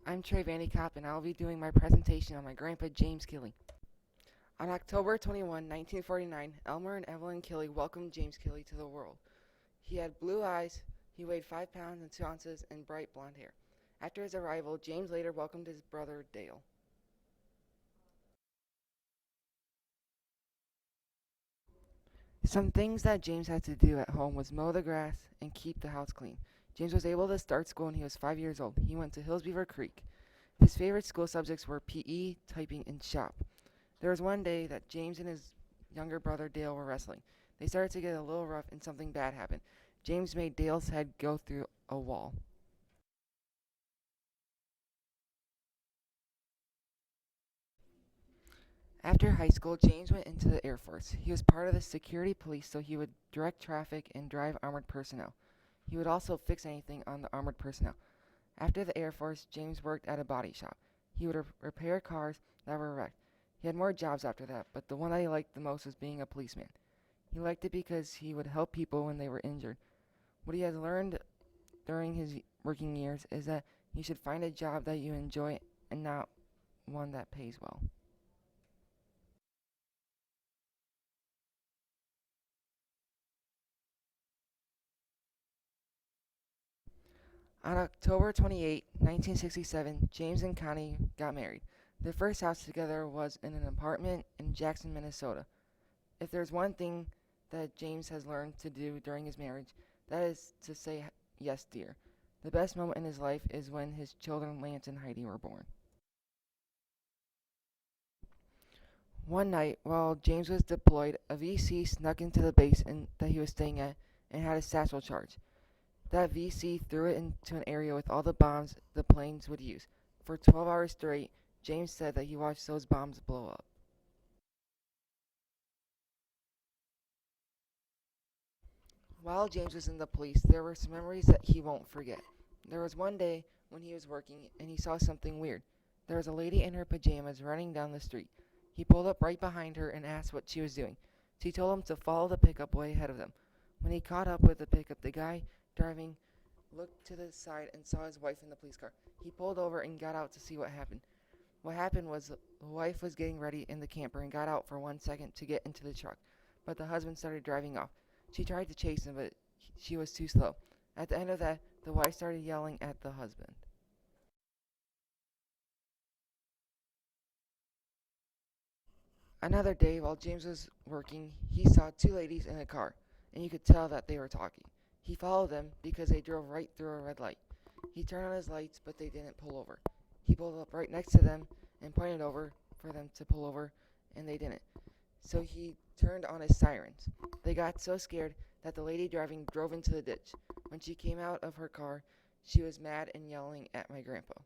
I'm Trey and I'll be doing my presentation on my grandpa James Kille. On October 21, 1949, Elmer and Evelyn Kille welcomed James Kille to the world. He had blue eyes, he weighed 5 pounds and 2 ounces, and bright blonde hair. After his arrival, James later welcomed his brother Dale. Some things that James had to do at home was mow the grass and keep the house clean. James was able to start school when he was 5 years old. He went to Hillsbeaver Creek. His favorite school subjects were PE, typing, and shop. There was one day that James and his younger brother Dale were wrestling. They started to get a little rough and something bad happened. James made Dale's head go through a wall. After high school, James went into the Air Force. He was part of the security police, so he would direct traffic and drive armored personnel. He would also fix anything on the armored personnel. After the Air Force, James worked at a body shop. He would repair cars that were wrecked. He had more jobs after that, but the one that he liked the most was being a policeman. He liked it because he would help people when they were injured. What he has learned during his working years is that you should find a job that you enjoy and not one that pays well. On October 28, 1967, James and Connie got married. Their first house together was in an apartment in Jackson, Minnesota. If there's one thing that James has learned to do during his marriage, that is to say yes, dear. The best moment in his life is when his children Lance and Heidi were born. One night, while James was deployed, a VC snuck into the base that he was staying at and had a satchel charge. That VC threw it into an area with all the bombs the planes would use. For 12 hours straight, James said that he watched those bombs blow up. While James was in the police, there were some memories that he won't forget. There was one day when he was working and he saw something weird. There was a lady in her pajamas running down the street. He pulled up right behind her and asked what she was doing. She told him to follow the pickup way ahead of them. When he caught up with the pickup, the guy driving looked to the side and saw his wife in the police car. He pulled over and got out to see what happened. What happened was the wife was getting ready in the camper and got out for 1 second to get into the truck, but the husband started driving off. She tried to chase him, but she was too slow. At the end of that, the wife started yelling at the husband. Another day, while James was working, he saw two ladies in a car, and you could tell that they were talking. He followed them because they drove right through a red light. He turned on his lights, but they didn't pull over. He pulled up right next to them and pointed over for them to pull over, and they didn't. So he turned on his sirens. They got so scared that the lady driving drove into the ditch. When she came out of her car, she was mad and yelling at my grandpa.